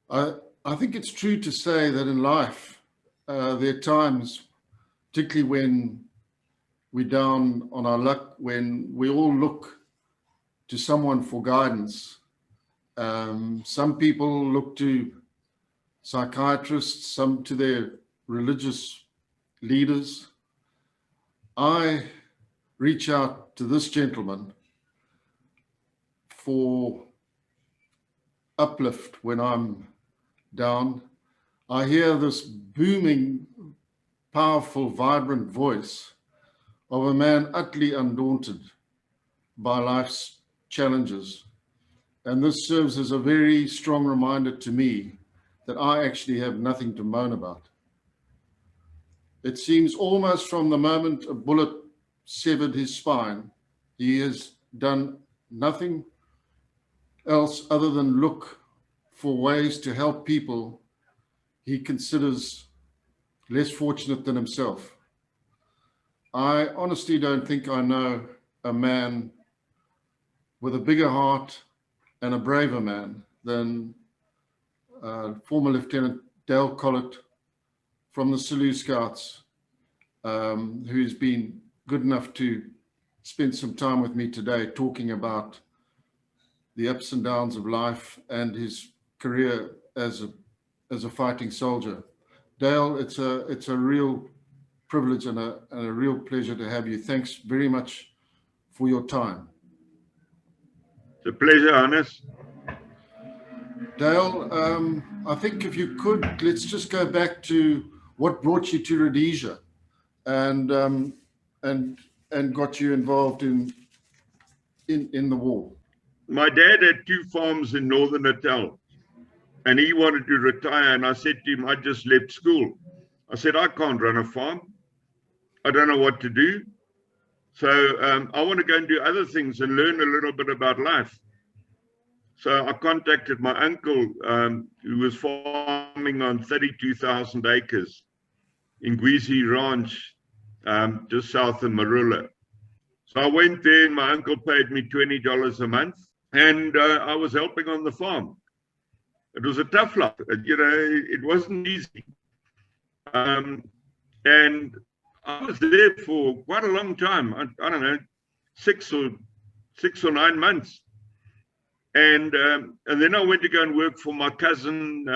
I think it's true to say that in life, there are times, particularly when we're down on our luck, when we all look to someone for guidance. Some people look to psychiatrists, some to their religious leaders. I reach out to this gentleman for uplift when I'm down. I hear this booming, powerful, vibrant voice of a man utterly undaunted by life's challenges. And this serves as a very strong reminder to me that I actually have nothing to moan about. It seems almost from the moment a bullet severed his spine, he has done nothing else other than look for ways to help people he considers less fortunate than himself. I honestly don't think I know a man with a bigger heart and a braver man than former Lieutenant Dale Collett from the Selous Scouts, who's been good enough to spend some time with me today talking about the ups and downs of life and his career as a fighting soldier. Dale, it's a real privilege and a real pleasure to have you. Thanks very much for your time. It's a pleasure, Hannes. Dale, I think if you could, let's just go back to what brought you to Rhodesia and got you involved in the war. My dad had 2 farms in northern Natal, and he wanted to retire. And I said to him, I just left school. I said, I can't run a farm. I don't know what to do. So I want to go and do other things and learn a little bit about life. So I contacted my uncle, who was farming on 32,000 acres in Gwizi Ranch, just south of Marula. So I went there and my uncle paid me $20 a month, and I was helping on the farm. It was a tough life, it wasn't easy. And I was there for quite a long time. I don't know, 6 or 9 months. And then I went to go and work for my cousin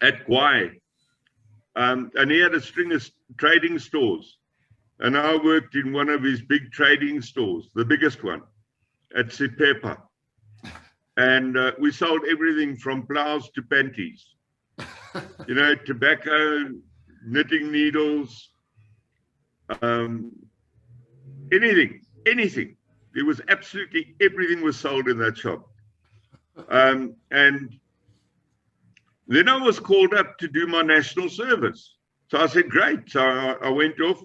at Gwai. And he had a string of trading stores. And I worked in one of his big trading stores, the biggest one, at Sipepa. And we sold everything from plows to panties. Tobacco, knitting needles, anything. There was absolutely everything was sold in that shop. And then I was called up to do my national service. So I said, great. So I went off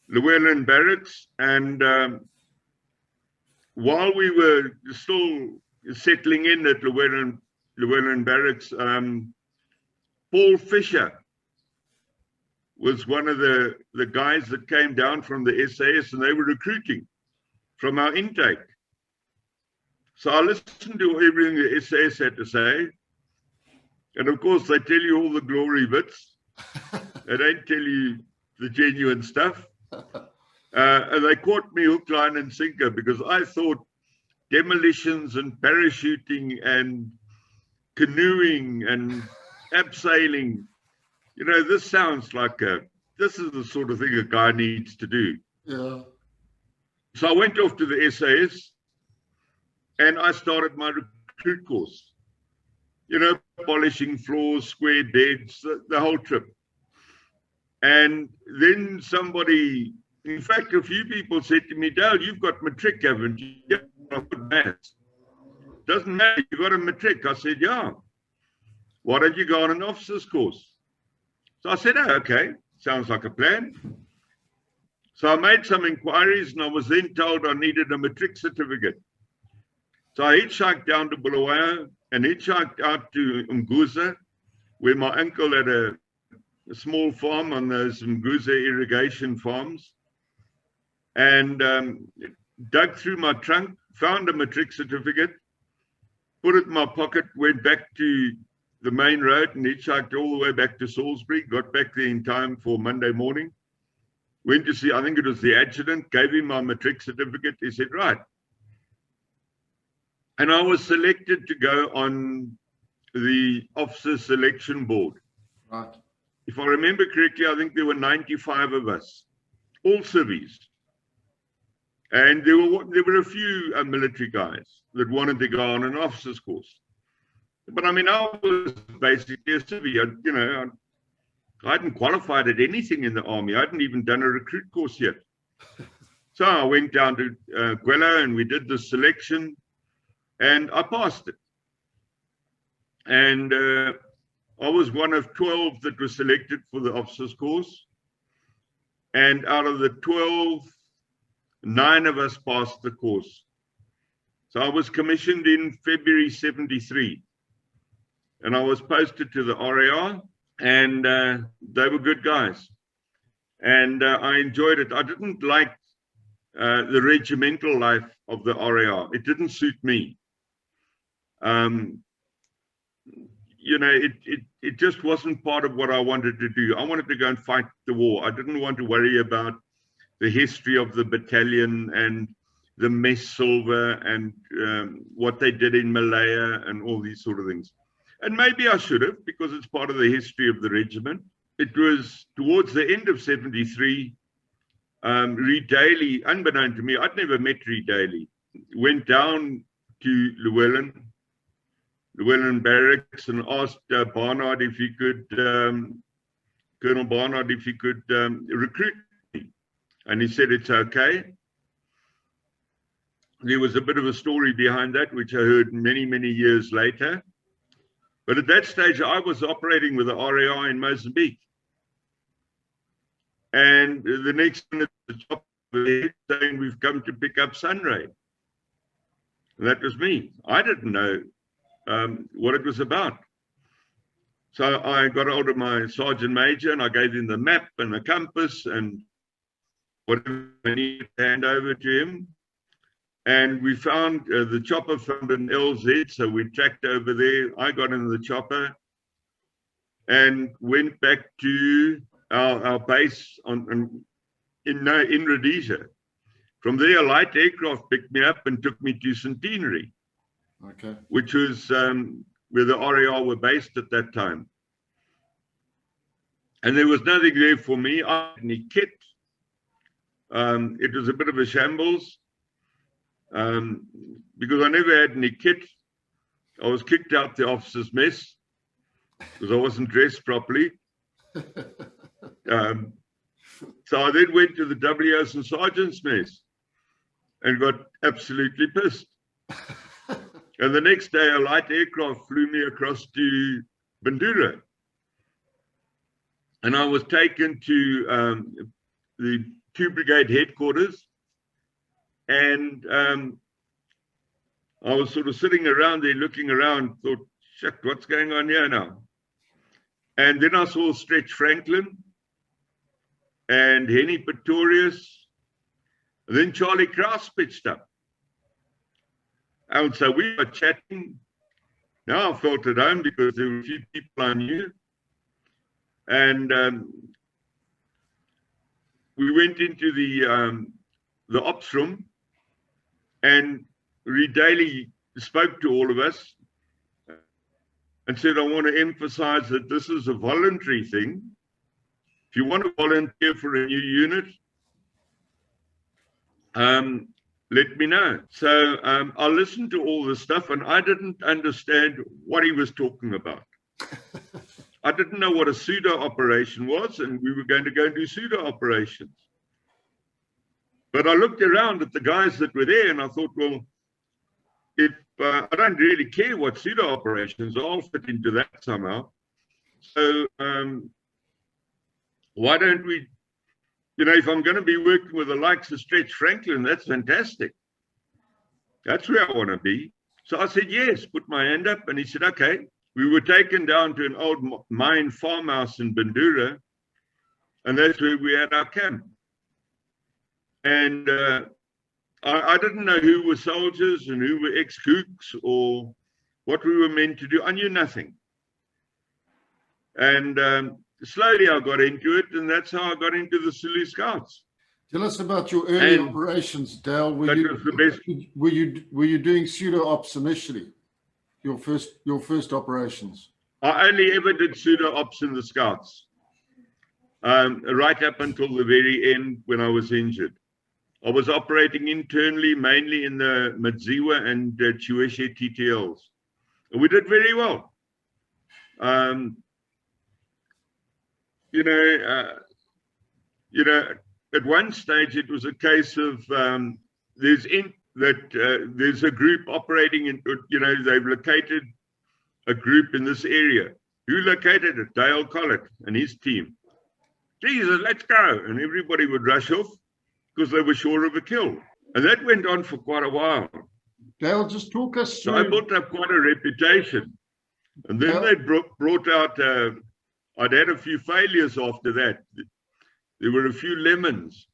Llewellyn Barracks, and while we were still settling in at Llewellyn Barracks, Paul Fisher was one of the guys that came down from the SAS, and they were recruiting from our intake. So I listened to everything the SAS had to say. And of course, they tell you all the glory bits. They don't tell you the genuine stuff. And they caught me hook, line, and sinker, because I thought demolitions and parachuting and canoeing and abseiling, this sounds like this is the sort of thing a guy needs to do. Yeah. So I went off to the SAS and I started my recruit course. Polishing floors, square beds, the whole trip. And then somebody, in fact, a few people said to me, Dale, you've got matric, haven't you? Yeah, I've got maths. Doesn't matter, you've got a matric. I said, yeah. Why don't you go on an officer's course? So I said, oh, okay, sounds like a plan. So I made some inquiries, and I was then told I needed a matric certificate. So I hitchhiked down to Bulawayo and hitchhiked out to Mguza, where my uncle had a small farm on those Mguza irrigation farms, and dug through my trunk, found a matric certificate, put it in my pocket, went back to the main road and hitchhiked all the way back to Salisbury, got back there in time for Monday morning. Went to see, I think it was the adjutant, gave him my matric certificate. He said, right. And I was selected to go on the officer selection board. Right. If I remember correctly, I think there were 95 of us, all civvies. And there were a few military guys that wanted to go on an officer's course. But I mean, I was basically a civvy. I hadn't qualified at anything in the army. I hadn't even done a recruit course yet. So I went down to Gwela and we did the selection and I passed it. And I was one of 12 that was selected for the officer's course. And out of the 12, 9 of us passed the course. So I was commissioned in February 73. And I was posted to the RAR, and they were good guys. And I enjoyed it. I didn't like the regimental life of the RAR. It didn't suit me. It just wasn't part of what I wanted to do. I wanted to go and fight the war. I didn't want to worry about the history of the battalion and the mess silver and what they did in Malaya and all these sort of things. And maybe I should have, because it's part of the history of the regiment. It was towards the end of 73, Reed Daly, unbeknown to me, I'd never met Reed Daly, went down to Llewellyn Barracks and asked Barnard if he could, Colonel Barnard, if he could recruit me. And he said, it's okay. There was a bit of a story behind that, which I heard many, many years later. But at that stage, I was operating with the RAR in Mozambique. And the next minute, the chopper saying, we've come to pick up Sunray. And that was me. I didn't know what it was about. So I got hold of my sergeant major and I gave him the map and the compass and whatever I needed to hand over to him. And we found the chopper found an LZ, so we tracked over there. I got in the chopper and went back to our base in Rhodesia. From there, a light aircraft picked me up and took me to Centenary, okay, which was where the RAR were based at that time. And there was nothing there for me. I had any kit. It was a bit of a shambles. Because I never had any kit. I was kicked out the officer's mess because I wasn't dressed properly. So I then went to the WOs and sergeant's mess and got absolutely pissed. And the next day, a light aircraft flew me across to Bandura. And I was taken to the 2 Brigade headquarters. And I was sort of sitting around there looking around, thought, shit, what's going on here now? And then I saw Stretch Franklin and Henny Pretorius. And then Charlie Krause pitched up. And so we were chatting. Now I felt at home because there were a few people I knew. And we went into the ops room. And Reed Daly spoke to all of us and said, I want to emphasize that this is a voluntary thing. If you want to volunteer for a new unit, let me know. So I listened to all this stuff and I didn't understand what he was talking about. I didn't know what a pseudo operation was, and we were going to go and do pseudo operations. But I looked around at the guys that were there and I thought, well, if I don't really care what pseudo operations, I'll fit into that somehow. So why don't we, if I'm going to be working with the likes of Stretch Franklin, that's fantastic. That's where I want to be. So I said, yes, put my hand up. And he said, okay. We were taken down to an old mine farmhouse in Bandura, and that's where we had our camp. And I didn't know who were soldiers and who were ex-cooks or what we were meant to do. I knew nothing. And slowly I got into it, and that's how I got into the Selous Scouts. Tell us about your early And operations, Dale. that was the best. Were you doing pseudo ops initially? Your first operations? I only ever did pseudo ops in the Scouts, right up until the very end when I was injured. I was operating internally, mainly in the Madziwa and Chiweshe TTLs. And we did very well. At one stage it was a case of there's a group operating in, they've located a group in this area. Who located it? Dale Collett and his team. Jesus, let's go. And everybody would rush off because they were sure of a kill. And that went on for quite a while. Dale, just talk us through. So I built up quite a reputation. And then they brought out, I'd had a few failures after that. There were a few lemons.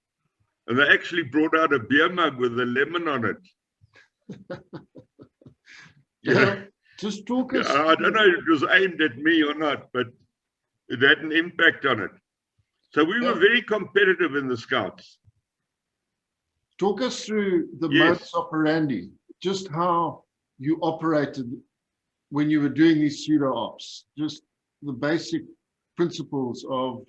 And they actually brought out a beer mug with a lemon on it. Dale, just talk us. I don't know if it was aimed at me or not, but it had an impact on it. So we were very competitive in the Scouts. Talk us through the modus operandi, just how you operated when you were doing these pseudo ops, just the basic principles of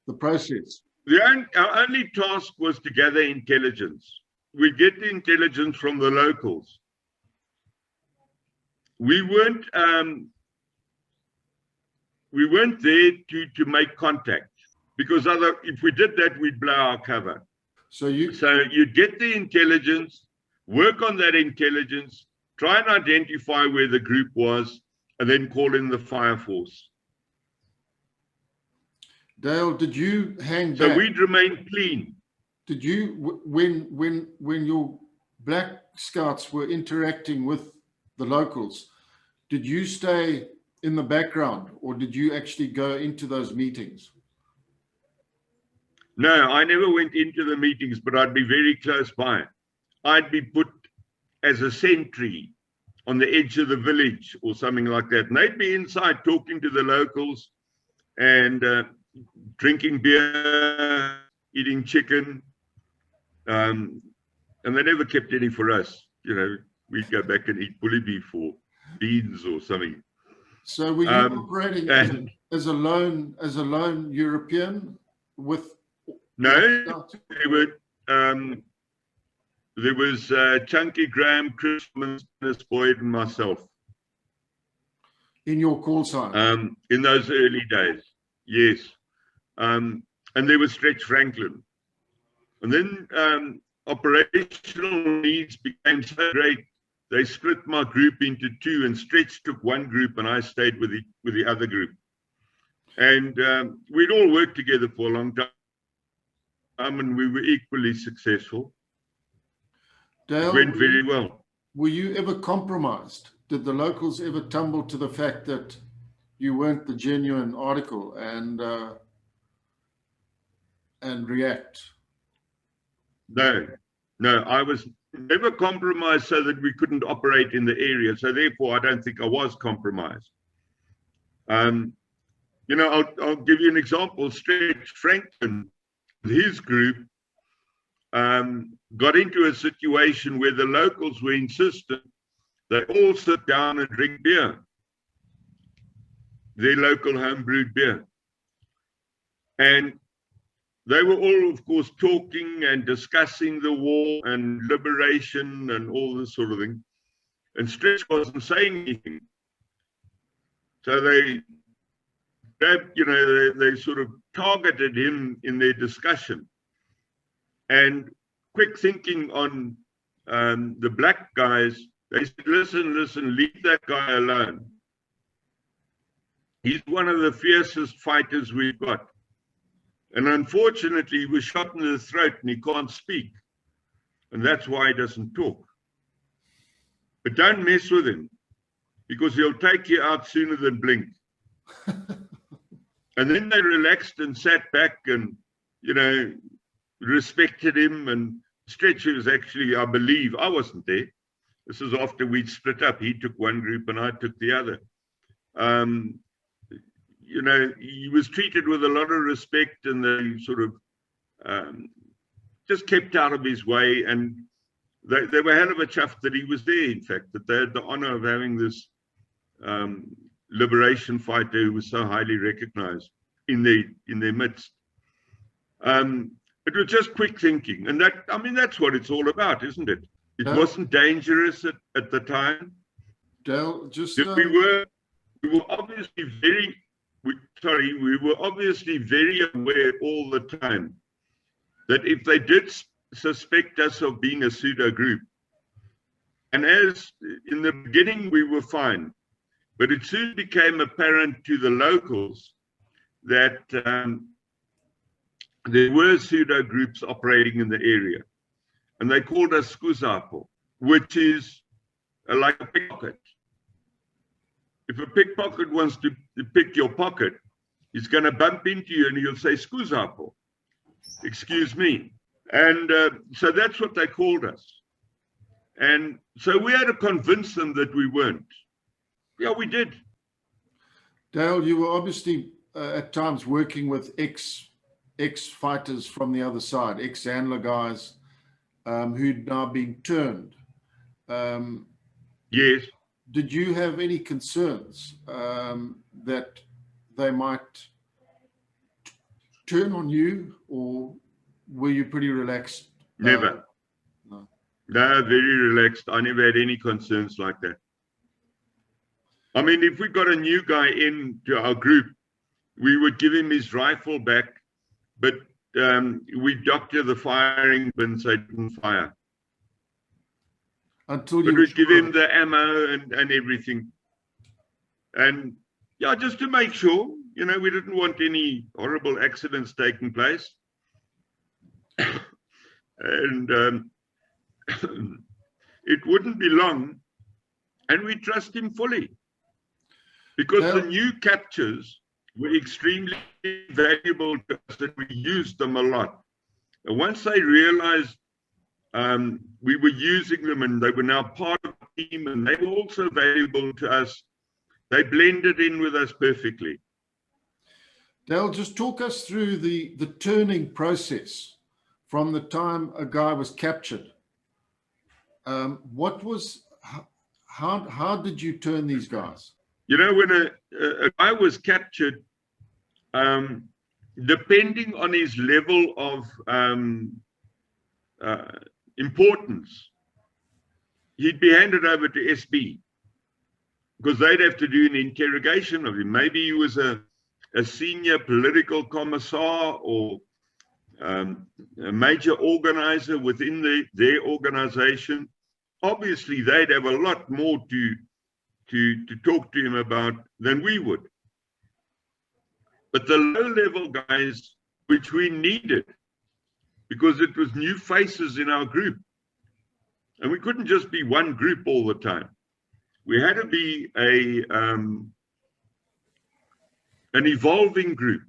the process. Our only task was to gather intelligence. We get the intelligence from the locals. We weren't there to make contact, because if we did that, we'd blow our cover. So you'd get the intelligence, work on that intelligence, try and identify where the group was, and then call in the fire force. Dale, did you hang back? So we'd remain clean. Did you, when your Black Scouts were interacting with the locals, did you stay in the background, or did you actually go into those meetings? No, I never went into the meetings, but I'd be very close by. I'd be put as a sentry on the edge of the village or something like that. And they'd be inside talking to the locals and drinking beer, eating chicken. And they never kept any for us. We'd go back and eat bully beef or beans or something. So were you operating as a lone European with? No, there was Chunky Graham, Chris Minnis, Boyd, and myself. In your call sign? In those early days, yes. And there was Stretch Franklin. And then operational needs became so great, they split my group into two, and Stretch took one group and I stayed with the other group. And we'd all worked together for a long time. And we were equally successful. Dale, it went very well. Were you ever compromised? Did the locals ever tumble to the fact that you weren't the genuine article and react? No, I was never compromised so that we couldn't operate in the area. So therefore, I don't think I was compromised. I'll give you an example. Stretch Franklin, his group, got into a situation where the locals were insistent they all sit down and drink beer, their local homebrewed beer. And they were all, of course, talking and discussing the war and liberation and all this sort of thing. And Stretch wasn't saying anything. So they sort of targeted him in their discussion. And quick thinking on the black guys, they said, listen, leave that guy alone. He's one of the fiercest fighters we've got. And unfortunately, he was shot in the throat and he can't speak. And that's why he doesn't talk. But don't mess with him, because he'll take you out sooner than blink. And then they relaxed and sat back and, respected him. And Stretch was actually, I believe, I wasn't there, This is after we'd split up. He took one group and I took the other. You know, he was treated with a lot of respect, and they sort of just kept out of his way. And they were hell of a chuffed that he was there, in fact, that they had the honor of having this liberation fighter who was so highly recognized in their midst. It was just quick thinking, and that, I mean, that's what it's all about, isn't it? It wasn't dangerous at the time. Dale, just we were obviously very aware all the time that if they did suspect us of being a pseudo group, and as in the beginning we were fine, but it soon became apparent to the locals that there were pseudo groups operating in the area, and they called us skuzapo, which is like a pickpocket. If a pickpocket wants to pick your pocket, he's going to bump into you and he'll say skuzapo, excuse me. And so that's what they called us. And so we had to convince them that we weren't. Yeah, we did. Dale, you were obviously at times working with ex-fighters from the other side, ex-Handler guys who'd now been turned. Yes. Did you have any concerns that they might turn on you, or were you pretty relaxed? Never. No, very relaxed. I never had any concerns like that. I mean, if we got a new guy into our group, we would give him his rifle back, but we'd doctor the firing pin so he didn't fire. Until but we'd give him the ammo and everything. And yeah, just to make sure, you know, we didn't want any horrible accidents taking place. And it wouldn't be long, and we trust him fully, because the new captures were extremely valuable to us, and we used them a lot. And once they realized we were using them and they were now part of the team and they were also valuable to us, they blended in with us perfectly. Dale, just talk us through the turning process from the time a guy was captured. How did you turn these guys? You know, when a guy was captured, depending on his level of importance, he'd be handed over to SB, because they'd have to do an interrogation of him. Maybe he was a senior political commissar or a major organizer within their organization. Obviously, they'd have a lot more to talk to him about than we would. But the low-level guys, which we needed, because it was new faces in our group, and we couldn't just be one group all the time. We had to be an evolving group,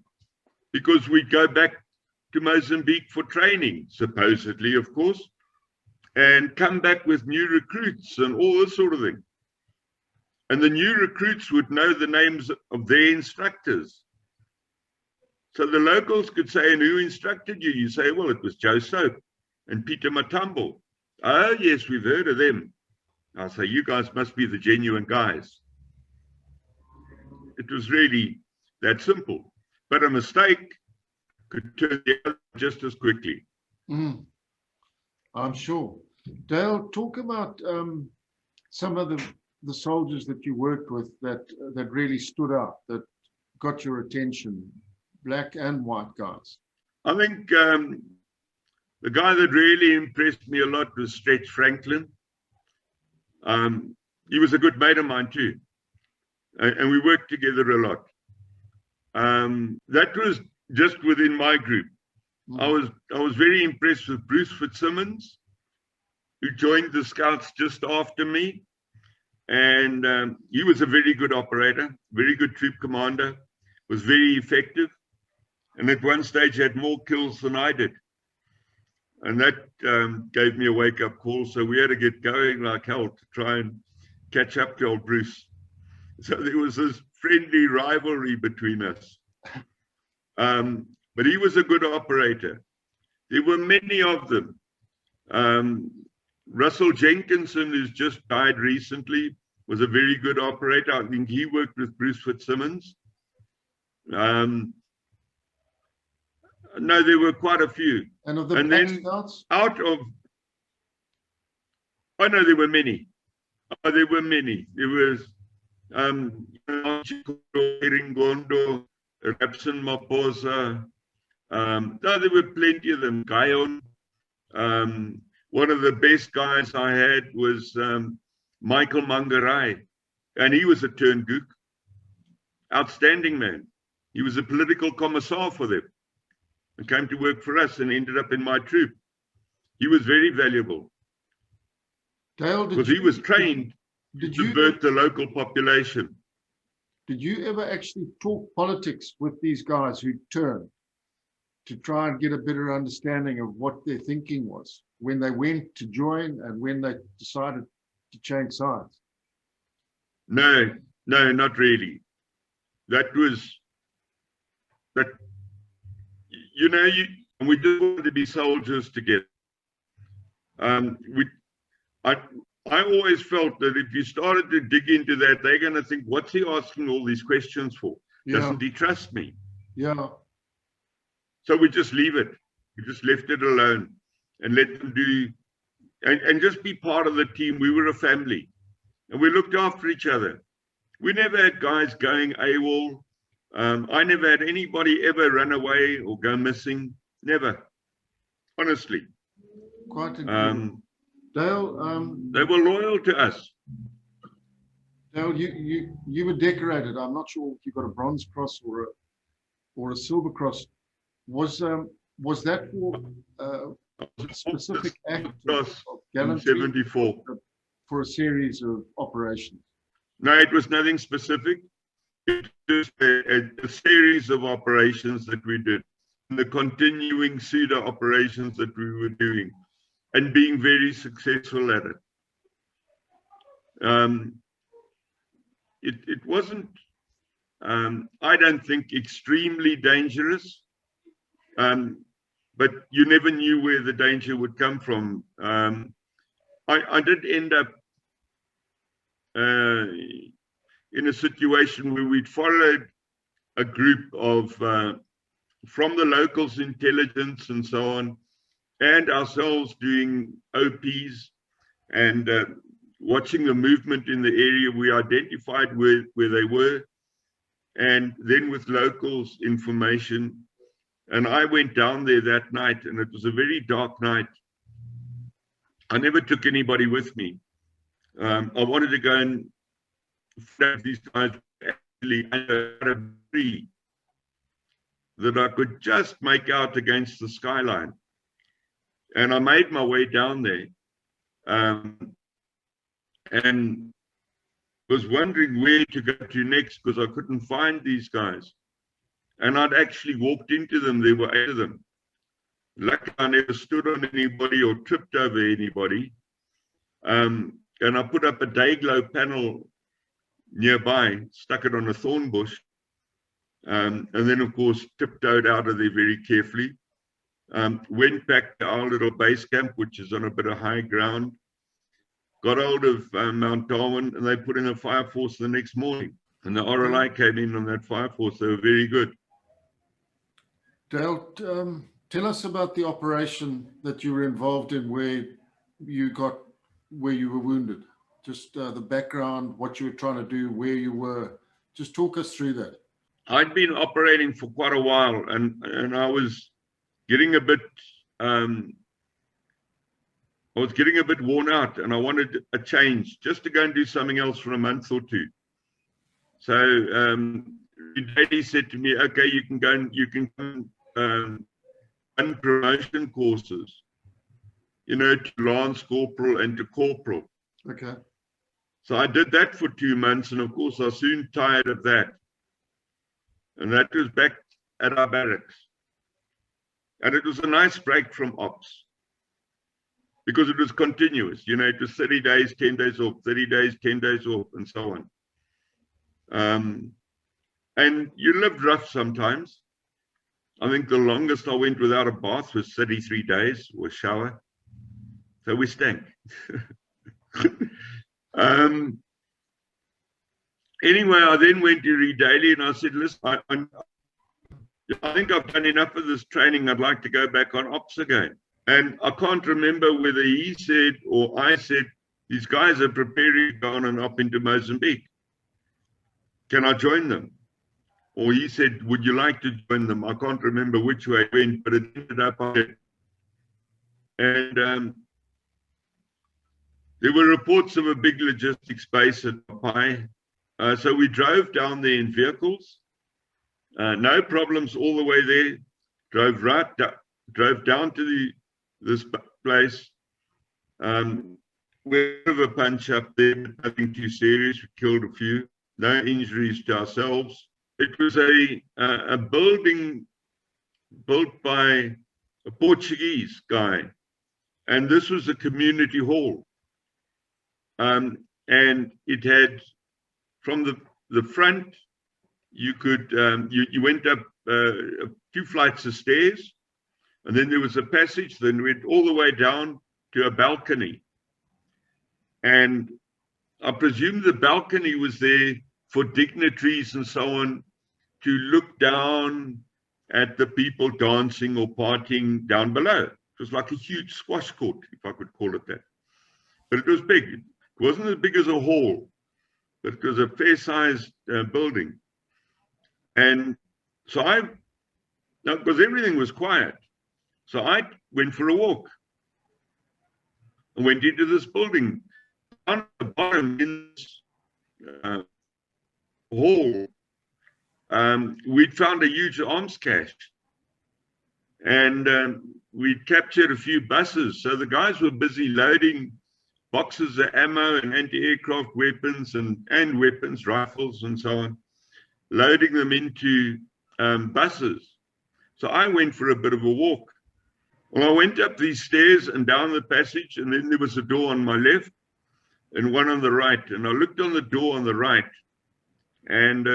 because we'd go back to Mozambique for training, supposedly, of course, and come back with new recruits and all this sort of thing. And the new recruits would know the names of their instructors. So the locals could say, and who instructed you? You say, well, it was Joe Soap and Peter Matambo. Oh, yes, we've heard of them. I say, you guys must be the genuine guys. It was really that simple. But a mistake could turn the other just as quickly. I'm sure. Dale, talk about some of the soldiers that you worked with that really stood out, that got your attention, black and white guys. I think the guy that really impressed me a lot was Stretch Franklin. He was a good mate of mine too, and we worked together a lot. That was just within my group. I was very impressed with Bruce Fitzsimmons, who joined the Scouts just after me, and he was a very good operator, very good troop commander, was very effective, and at one stage had more kills than I did. And that gave me a wake-up call. So we had to get going like hell to try and catch up to old Bruce. So there was this friendly rivalry between us. But he was a good operator. There were many of them. Russell Jenkinson, who's just died recently, was a very good operator. I think he worked with Bruce Fitzsimmons. No, there were quite a few. And of the Black Scouts? Out of, oh no, there were many. Oh, there were many. There was Ringondo, Rapson Maposa. No, there were plenty of them. Guyon. One of the best guys I had was Michael Mangarai, and he was a Turngook. Outstanding man. He was a political commissar for them and came to work for us and ended up in my troop. He was very valuable. Dale, because he was trained to convert the local population. Did you ever actually talk politics with these guys who turned to try and get a better understanding of what their thinking was when they went to join and when they decided to change sides? No, not really. That was that, you know, we just wanted to be soldiers together. I always felt that if you started to dig into that, they're going to think, what's he asking all these questions for? Yeah. Doesn't he trust me? Yeah. So we just leave it. We just left it alone and let them do, and just be part of the team. We were a family and we looked after each other. We never had guys going AWOL. I never had anybody ever run away or go missing. Never. Honestly. Quite incredible. Dale, they were loyal to us. Dale, you were decorated. I'm not sure if you got a Bronze Cross or a Silver Cross. Was that for a specific act of gallantry 74 for a series of operations? No, it was nothing specific. It was a series of operations that we did, and the continuing pseudo operations that we were doing, and being very successful at it. It wasn't, I don't think, extremely dangerous, but you never knew where the danger would come from. I did end up in a situation where we'd followed a group of, from the locals, intelligence and so on, and ourselves doing OPs and watching the movement in the area. We identified where they were, and then with locals information. And I went down there that night, and it was a very dark night. I never took anybody with me. I wanted to go and find these guys actually under a tree that I could just make out against the skyline. And I made my way down there and was wondering where to go to next because I couldn't find these guys. And I'd actually walked into them. There were 8 of them. Luckily, I never stood on anybody or tripped over anybody. And I put up a day glow panel nearby, stuck it on a thorn bush, and then, of course, tiptoed out of there very carefully. Went back to our little base camp, which is on a bit of high ground. Got hold of Mount Darwin, and they put in a fire force the next morning. And the RLI came in on that fire force. They were very good. Dale, tell us about the operation that you were involved in where you were wounded. Just the background, what you were trying to do, where you were. Just talk us through that. I'd been operating for quite a while, and I was getting a bit worn out, and I wanted a change, just to go and do something else for a month or two. So Daddy said to me, okay, you can go and you can run promotion courses, you know, to Lance Corporal and to Corporal. Okay. So I did that for 2 months, and of course I soon tired of that. And that was back at our barracks. And it was a nice break from ops. because it was continuous. You know, it was 30 days, 10 days off, 30 days, 10 days off, and so on. And you lived rough sometimes. I think the longest I went without a bath was 33 days or shower. So we stank. Anyway, I then went to read daily and I said, listen, I think I've done enough of this training. I'd like to go back on ops again. And I can't remember whether he said or I said, these guys are preparing to go on an op into Mozambique. Can I join them? Or he said, would you like to join them? I can't remember which way it went, but it ended up on it. And there were reports of a big logistics base at Papai. So we drove down there in vehicles. No problems all the way there. Drove down to this place. We have a punch up there, but nothing too serious. We killed a few. No injuries to ourselves. It was a building built by a Portuguese guy, and this was a community hall. And it had, from the front, you could you went up a few flights of stairs, and then there was a passage. Then went all the way down to a balcony, and I presume the balcony was there for dignitaries and so on to look down at the people dancing or partying down below. It was like a huge squash court, if I could call it that. But it was big. It wasn't as big as a hall, but it was a fair-sized building. And so because everything was quiet, so I went for a walk. I went into this building. On the bottom in this hall, we'd found a huge arms cache, and we'd captured a few buses. So the guys were busy loading boxes of ammo and anti-aircraft weapons and weapons, rifles and so on, loading them into buses. So I went for a bit of a walk. Well, I went up these stairs and down the passage, and then there was a door on my left and one on the right. And I looked on the door on the right, and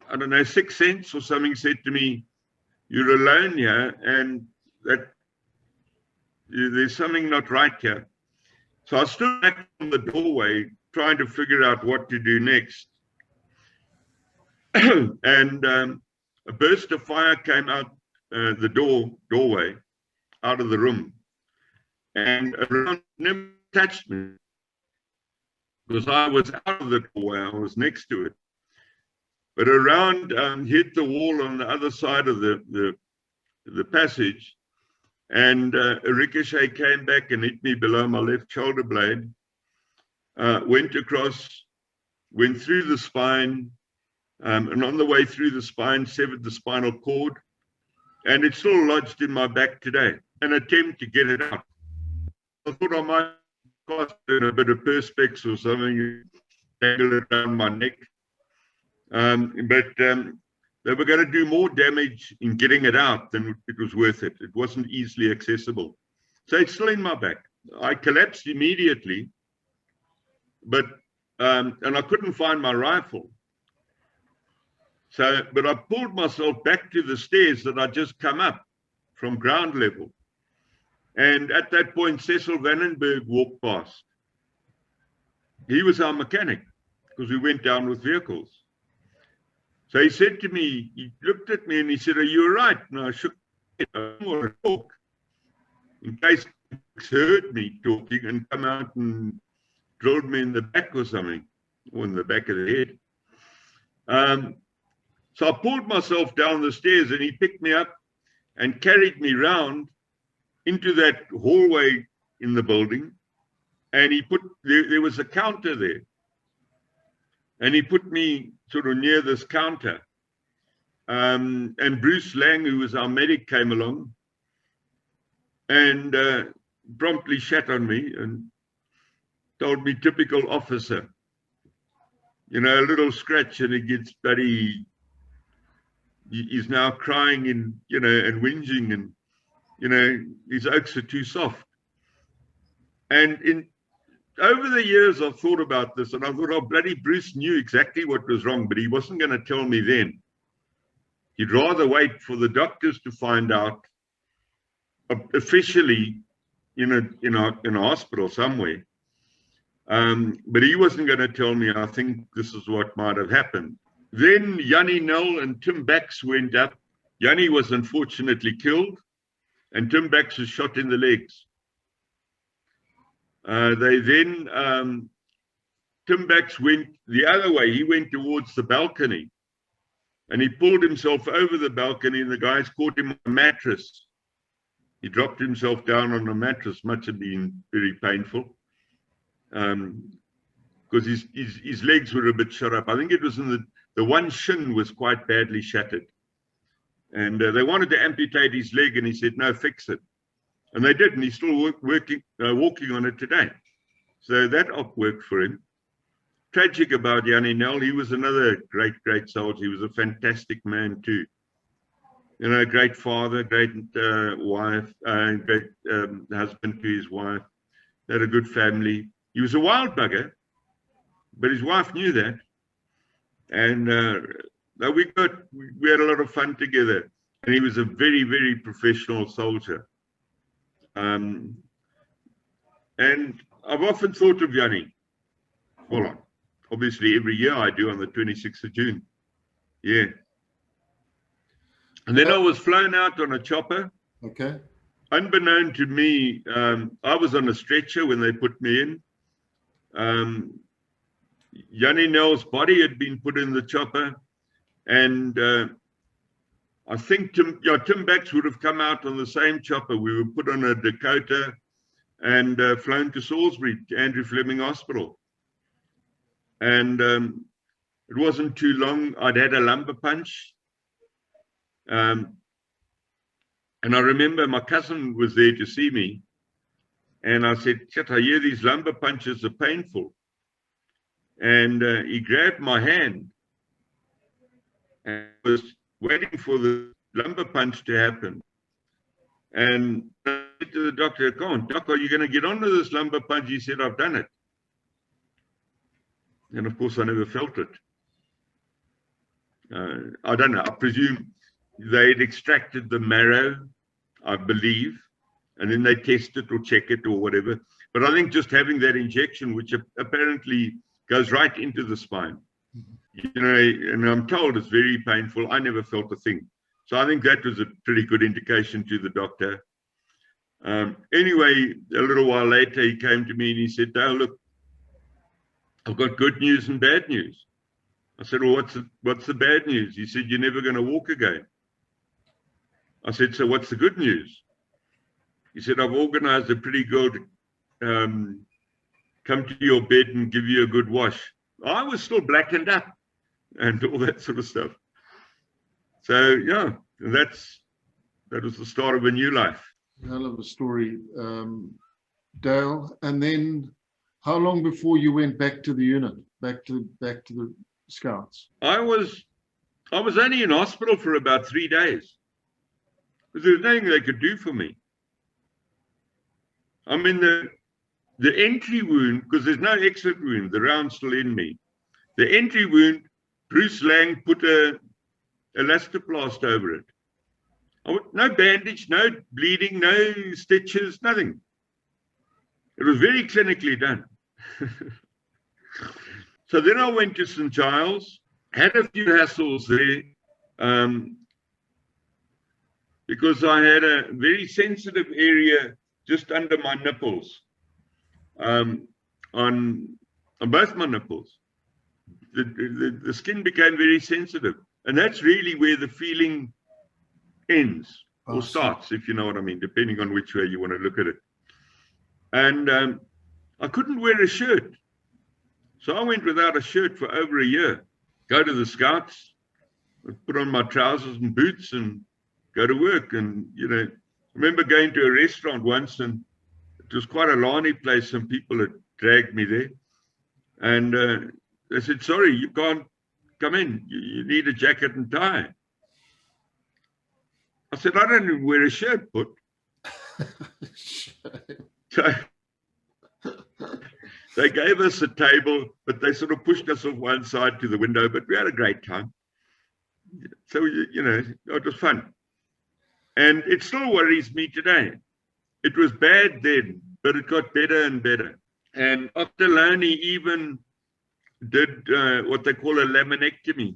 I don't know, 6 cents or something said to me, you're alone here, and that there's something not right here. So I stood back on the doorway trying to figure out what to do next. And a burst of fire came out the doorway, out of the room, and around never touched me because I was out of the doorway. I was next to it, but around hit the wall on the other side of the passage, and a ricochet came back and hit me below my left shoulder blade. Went across, went through the spine, and on the way through the spine, severed the spinal cord, and it's still lodged in my back today. An attempt to get it out. I thought I might cost it a bit of perspex or something, tangle it around my neck. But they were going to do more damage in getting it out than it was worth it. It wasn't easily accessible. So it's still in my back. I collapsed immediately, but and I couldn't find my rifle. So, but I pulled myself back to the stairs that I'd just come up from ground level. And at that point, Cecil Vandenberg walked past. He was our mechanic because we went down with vehicles. So he said to me, he looked at me and he said, are you all right? And I shook my head. I didn't want to talk in case he heard me talking and come out and drilled me in the back or something, or in the back of the head. So I pulled myself down the stairs and he picked me up and carried me round into that hallway in the building. And he put, there was a counter there. And he put me sort of near this counter. And Bruce Lang, who was our medic, came along and promptly shat on me and told me, typical officer. You know, a little scratch and he gets bloody, he's now crying and, you know, and whinging and, you know, his oaks are too soft. And over the years, I've thought about this, and I thought, oh, bloody Bruce knew exactly what was wrong, but he wasn't going to tell me then. He'd rather wait for the doctors to find out officially in a hospital somewhere. But he wasn't going to tell me, I think this is what might have happened. Then Jannie Nel and Tim Bax went up. Jannie was unfortunately killed, and Tim Bax was shot in the legs. Tim Bax went the other way. He went towards the balcony, and he pulled himself over the balcony, and the guys caught him on a mattress. He dropped himself down on a mattress. Must have been very painful, because his legs were a bit shot up. I think it was in the one shin was quite badly shattered, and they wanted to amputate his leg, and he said, "No, fix it," and they did, and he's still walking on it today. So that op worked for him. Tragic about Jannie Nel. He was another great soldier. He was a fantastic man too. You know, great father, great wife, great husband to his wife. They had a good family. He was a wild bugger, but his wife knew that. And we had a lot of fun together. And he was a very professional soldier. And I've often thought of Jannie. Hold on. Obviously, every year I do on the 26th of June. Yeah. And then I was flown out on a chopper. Okay. Unbeknown to me, I was on a stretcher when they put me in. Jannie Nel's body had been put in the chopper, and I think Tim Bax would have come out on the same chopper. We were put on a Dakota and flown to Salisbury, Andrew Fleming Hospital. And it wasn't too long. I'd had a lumbar punch. And I remember my cousin was there to see me. And I said, "Shit, I hear these lumbar punches are painful." And he grabbed my hand and was waiting for the lumbar punch to happen. And I said to the doctor, "Come on, Doc, are you going to get onto this lumbar punch?" He said, "I've done it." And of course, I never felt it. I don't know. I presume they'd extracted the marrow, I believe, and then they test it or check it or whatever. But I think just having that injection, which apparently goes right into the spine, you know, and I'm told it's very painful. I never felt a thing. So I think that was a pretty good indication to the doctor. Anyway, a little while later, he came to me and he said, "Dale, look, I've got good news and bad news." I said, "Well, what's the bad news?" He said, "You're never going to walk again." I said, "So what's the good news?" He said, "I've organized a pretty good come to your bed and give you a good wash." I was still blackened up and all that sort of stuff. So yeah, that was the start of a new life. Hell of a story, Dale. And then how long before you went back to the unit, back to the Scouts? I was only in hospital for about 3 days, because there was nothing they could do for me. I mean, the entry wound, because there's no exit wound, the round's still in me. The entry wound, Bruce Lang put a elastoplast over it. No bandage, no bleeding, no stitches, nothing. It was very clinically done. So then I went to St. Giles, had a few hassles there, because I had a very sensitive area just under my nipples, on both my nipples. The skin became very sensitive, and that's really where the feeling ends or starts, if you know what I mean, depending on which way you want to look at it. And I couldn't wear a shirt, so I went without a shirt for over a year. Go to the Scouts, put on my trousers and boots and go to work. And you know, I remember going to a restaurant once, and it was quite a larny place. Some people had dragged me there, and they said, "Sorry, you can't come in. You need a jacket and tie." I said, "I don't even wear a shirt, put." So They gave us a table, but they sort of pushed us off one side to the window, but we had a great time. So, you know, it was fun. And it still worries me today. It was bad then, but it got better and better. And Octoloni even did what they call a laminectomy.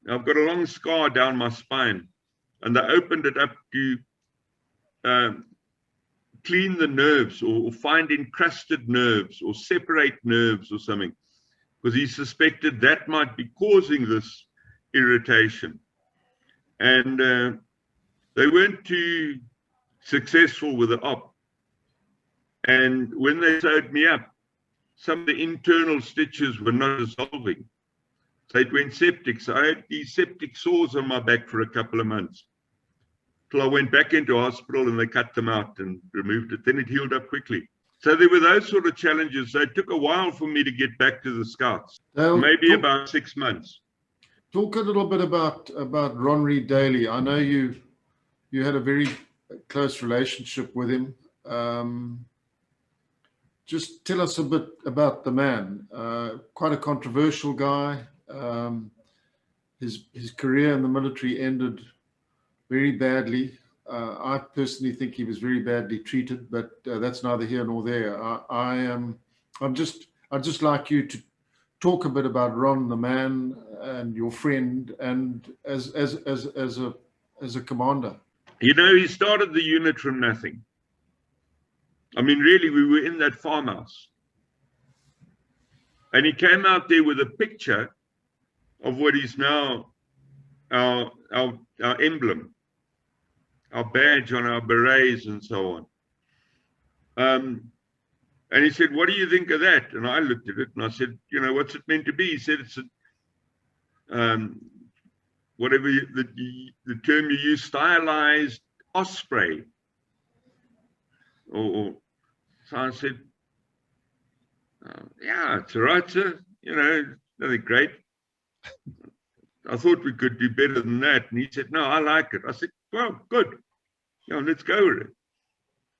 I've got a long scar down my spine, and they opened it up to clean the nerves or find encrusted nerves or separate nerves or something, because he suspected that might be causing this irritation. And they weren't too successful with the op. And when they sewed me up, some of the internal stitches were not dissolving. So it went septic. So I had these septic sores on my back for a couple of months, till I went back into hospital and they cut them out and removed it. Then it healed up quickly. So there were those sort of challenges. So it took a while for me to get back to the Scouts, maybe about 6 months. Talk a little bit about Ron Reed Daly. I know you had a very close relationship with him. Just tell us a bit about the man. Quite a controversial guy. His career in the military ended very badly. I personally think he was very badly treated, but that's neither here nor there. I'd just like you to talk a bit about Ron, the man, and your friend, and as a commander. You know, he started the unit from nothing. I mean, really, we were in that farmhouse, and he came out there with a picture of what is now our emblem, our badge on our berets and so on. And he said, "What do you think of that?" And I looked at it and I said, "You know, what's it meant to be?" He said, "It's a, whatever the term you use, stylized osprey." So I said, "Yeah, it's all right, sir. You know, nothing great. I thought we could do better than that." And he said, "No, I like it." I said, "Well, good. Yeah, let's go with it."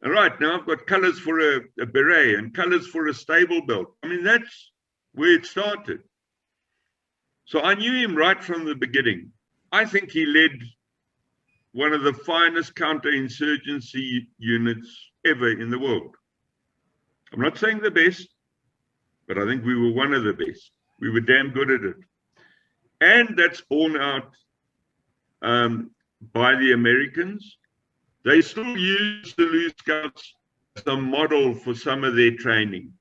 And right now I've got colors for a beret and colors for a stable belt. I mean, that's where it started. So I knew him right from the beginning. I think he led one of the finest counterinsurgency units ever in the world. I'm not saying the best, but I think we were one of the best. We were damn good at it. And that's borne out by the Americans. They still use the Selous Scouts as a model for some of their training.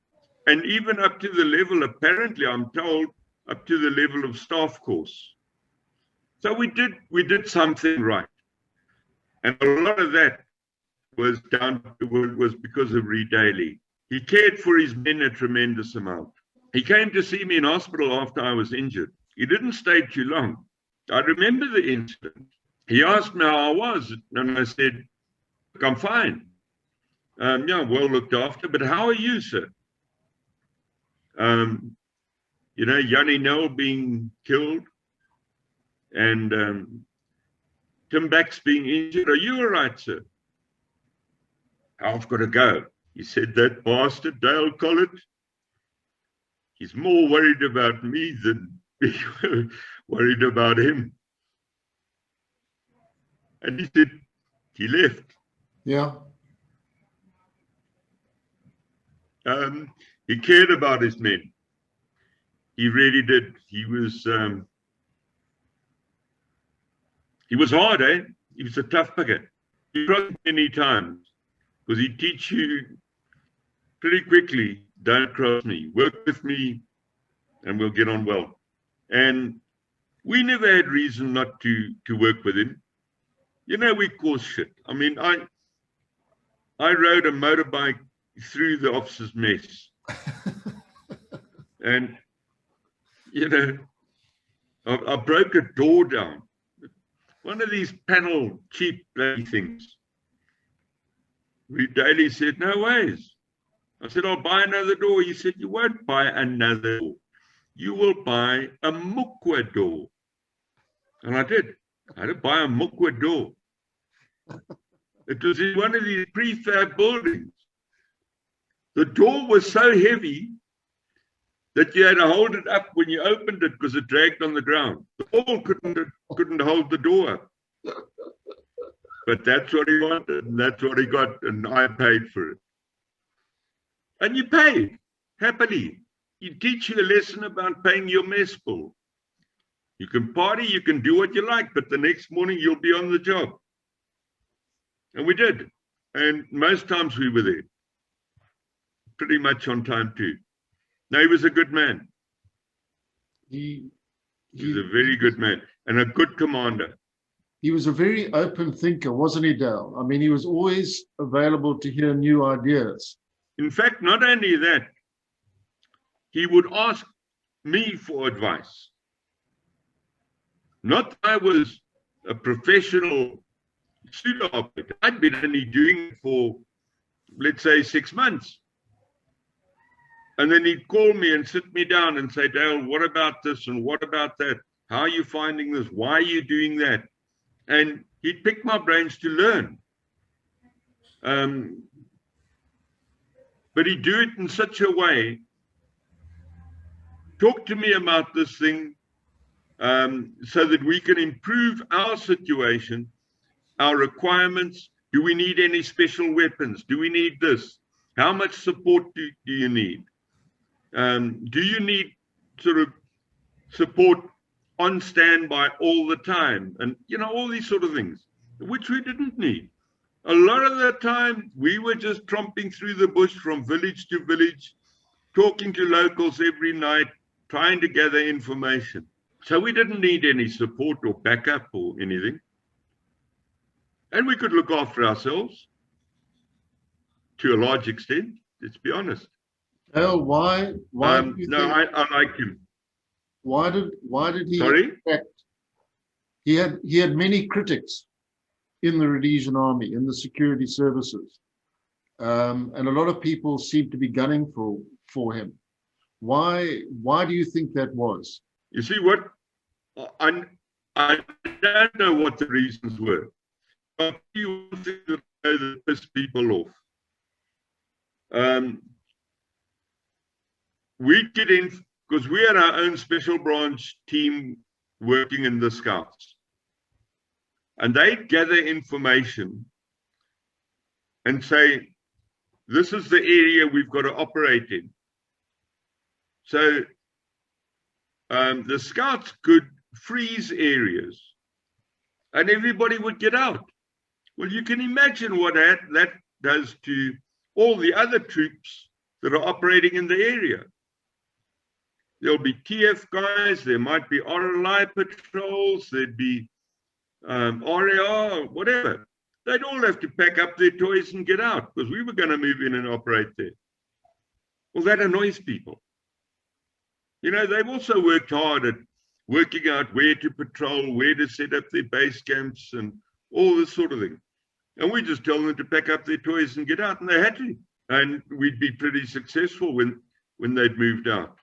And even up to the level, apparently, I'm told, up to the level of staff course. So we did something right. And a lot of that was because of Reed Daly. He cared for his men a tremendous amount. He came to see me in hospital after I was injured. He didn't stay too long. I remember the incident. He asked me how I was, and I said, "Look, I'm fine. Yeah, well looked after, but how are you, sir? You know, Yanni Nell being killed and Tim Bax being injured. Are you all right, sir?" "I've got to go." He said, "That bastard, Dale Collett, he's more worried about me than me worried about him." And he said, he left. Yeah. He cared about his men. He really did. He was hard, eh? He was a tough bugger. He crossed many times because he'd teach you pretty quickly, "Don't cross me, work with me, and we'll get on well." And we never had reason not to work with him. You know, we caused shit. I mean, I rode a motorbike through the officers' mess. And, you know, I broke a door down. One of these panel cheap bloody things. Reed Daly said, "No ways." I said, "I'll buy another door." He said, "You won't buy another door. You will buy a mukwa door." And I did. I had to buy a mukwa door. It was in one of these prefab buildings. The door was so heavy that you had to hold it up when you opened it because it dragged on the ground. The wall couldn't hold the door up. But that's what he wanted, and that's what he got, and I paid for it. And you paid happily. You teach you a lesson about paying your mess bill. You can party, you can do what you like, but the next morning you'll be on the job. And we did. And most times we were there. Pretty much on time too. No, he was a good man. He was a very good man and a good commander. He was a very open thinker, wasn't he, Dale? I mean, he was always available to hear new ideas. In fact, not only that, he would ask me for advice. Not that I was a professional suit operator. I'd been only doing it for, let's say, 6 months. And then he'd call me and sit me down and say, Dale, what about this and what about that? How are you finding this? Why are you doing that? And he'd pick my brains to learn. But he'd do it in such a way, talk to me about this thing so that we can improve our situation, our requirements. Do we need any special weapons? Do we need this? How much support do you need? Do you need sort of support on standby all the time? And, you know, all these sort of things, which we didn't need. A lot of the time, we were just tromping through the bush from village to village, talking to locals every night, trying to gather information. So we didn't need any support or backup or anything. And we could look after ourselves to a large extent, let's be honest. Dale, why do you no, think, I like him. why did he? Sorry? He had many critics in the Rhodesian army, in the security services, and a lot of people seem to be gunning for him. Why do you think that was? You see what? I don't know what the reasons were. But you think that piss people off. We get in because we had our own special branch team working in the Scouts. And they gather information and say, this is the area we've got to operate in. So the Scouts could freeze areas and everybody would get out. Well, you can imagine what that does to all the other troops that are operating in the area. There'll be TF guys, there might be RLI patrols, there'd be RAR, whatever. They'd all have to pack up their toys and get out because we were going to move in and operate there. Well, that annoys people. You know, they've also worked hard at working out where to patrol, where to set up their base camps and all this sort of thing. And we just tell them to pack up their toys and get out, and they had to. And we'd be pretty successful when they'd moved out.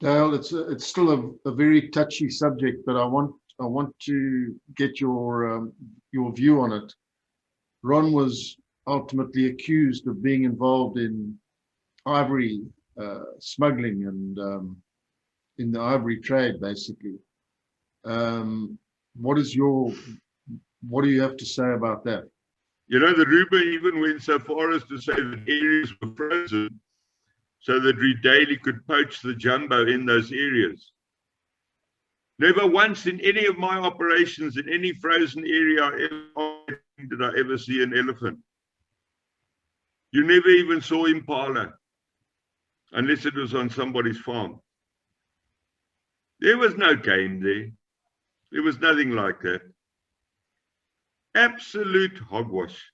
Dale, it's still a very touchy subject, but I want to get your view on it. Ron was ultimately accused of being involved in ivory smuggling and in the ivory trade, basically. What do you have to say about that? You know, the Ruber even went so far as to say that areas were frozen so that we daily could poach the jumbo in those areas. Never once in any of my operations in any frozen area did I ever see an elephant. You never even saw impala, unless it was on somebody's farm. There was no game there. There was nothing like that. Absolute hogwash.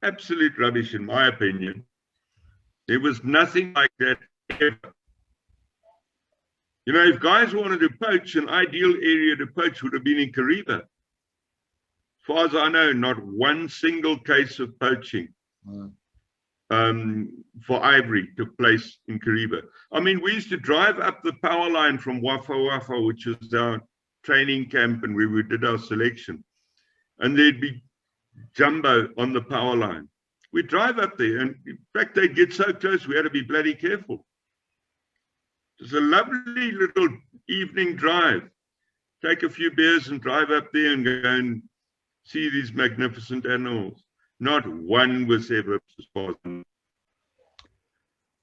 Absolute rubbish, in my opinion. There was nothing like that ever. You know, if guys wanted to poach, an ideal area to poach would have been in Kariba. As far as I know, not one single case of poaching for ivory took place in Kariba. I mean, we used to drive up the power line from Wafa Wafa, which was our training camp and where we did our selection. And there'd be jumbo on the power line. we'd drive up there, and in fact, they'd get so close, we had to be bloody careful. It was a lovely little evening drive. Take a few beers and drive up there and go and see these magnificent animals. Not one was ever responsible.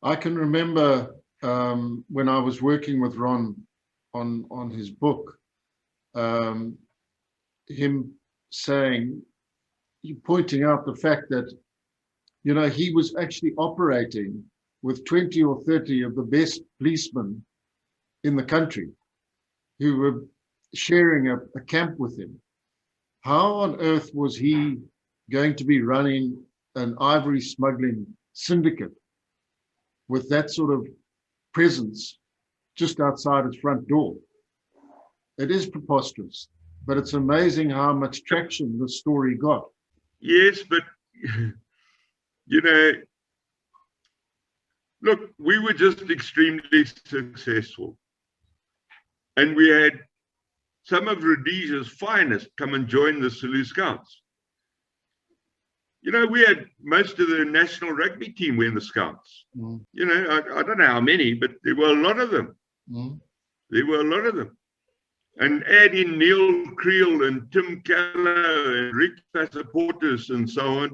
I can remember when I was working with Ron on his book, him saying, pointing out the fact that, you know, he was actually operating with 20 or 30 of the best policemen in the country who were sharing a camp with him. How on earth was he going to be running an ivory smuggling syndicate with that sort of presence just outside his front door? It is preposterous, but it's amazing how much traction the story got. Yes, but, you know, look, we were just extremely successful. And we had some of Rhodesia's finest come and join the Selous Scouts. You know, we had most of the national rugby team were in the Scouts. Mm. You know, I don't know how many, but there were a lot of them. Mm. There were a lot of them. And add in Neil Creel and Tim Keller and Rick Passaportis and so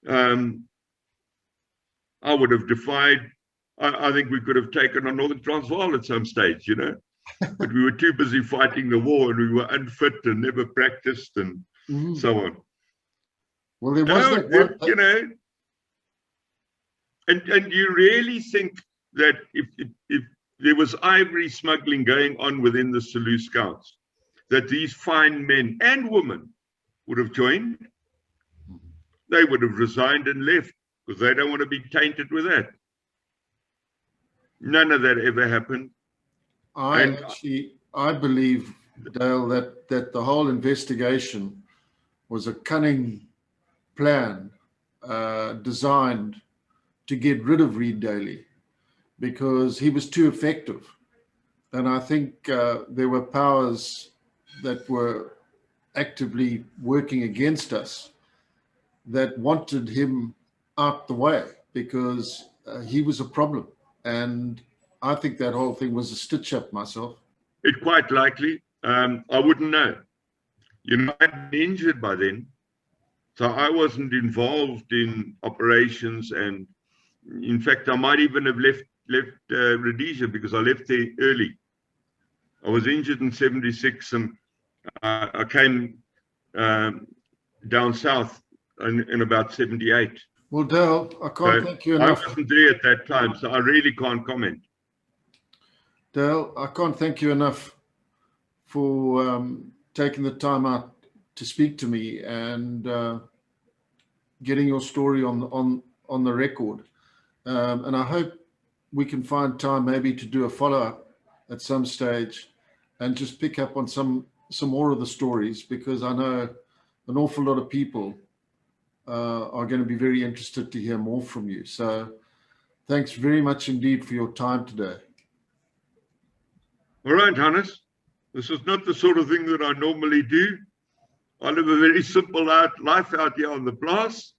on. I would have defied, I think we could have taken on Northern Transvaal at some stage, you know. But we were too busy fighting the war, and we were unfit and never practiced and so on. Well, there was that one, you know, and you really think that if there was ivory smuggling going on within the Selous Scouts, that these fine men and women would have joined? They would have resigned and left because they don't want to be tainted with that. None of that ever happened. I believe, Dale, that the whole investigation was a cunning plan designed to get rid of Reed Daly because he was too effective. And I think there were powers that were actively working against us that wanted him out the way because he was a problem. And I think that whole thing was a stitch-up myself. It's quite likely. I wouldn't know. You know, I'd been injured by then, so I wasn't involved in operations. And in fact, I might even have left Rhodesia because I left there early. I was injured in '76, and I came down south in about '78. Well, Dale, I can't thank you enough. I wasn't there at that time, so I really can't comment. Dale, I can't thank you enough for taking the time out to speak to me and getting your story on the record. And I hope we can find time maybe to do a follow-up at some stage and just pick up on some more of the stories, because I know an awful lot of people are going to be very interested to hear more from you. So thanks very much indeed for your time today. All right, Hannes. This is not the sort of thing that I normally do. I live a very simple life out here on the plaas,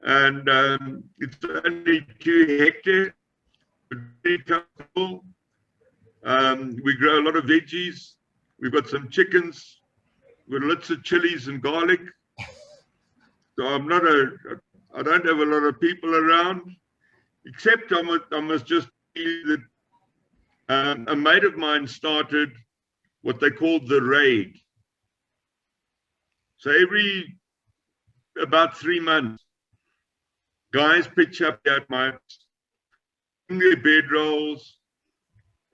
and it's only 2 hectares. Very comfortable. We grow a lot of veggies. We've got some chickens. We've got lots of chilies and garlic. So I don't have a lot of people around, except I must just say that a mate of mine started what they called the raid. So every about 3 months, guys pitch up at my in their bedrolls,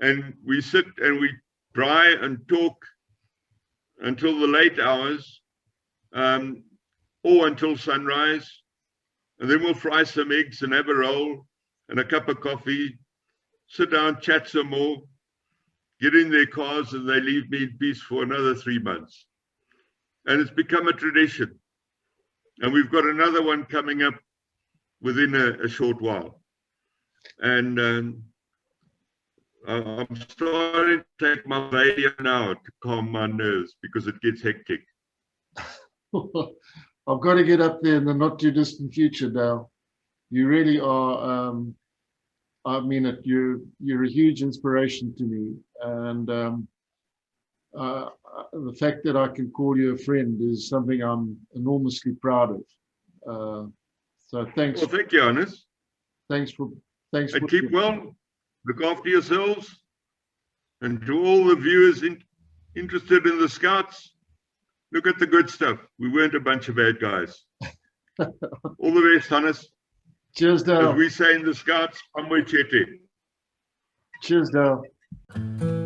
and we sit and we cry and talk until the late hours, or until sunrise, and then we'll fry some eggs and have a roll and a cup of coffee, sit down, chat some more, get in their cars, and they leave me in peace for another 3 months. And it's become a tradition. And we've got another one coming up within a short while. And I'm starting to take my radio now to calm my nerves because it gets hectic. I've got to get up there in the not too distant future, Dale. You really are. I mean it. You're a huge inspiration to me, and the fact that I can call you a friend is something I'm enormously proud of. So thanks. Well, thank you, Hannes. Thanks for. And keep well. Look after yourselves. And to all the viewers interested in the Scouts, look at the good stuff. We weren't a bunch of bad guys. All the best, Hannes. Cheers, Dale. As we say in the Scouts, Amwe Chete. Cheers, Dale.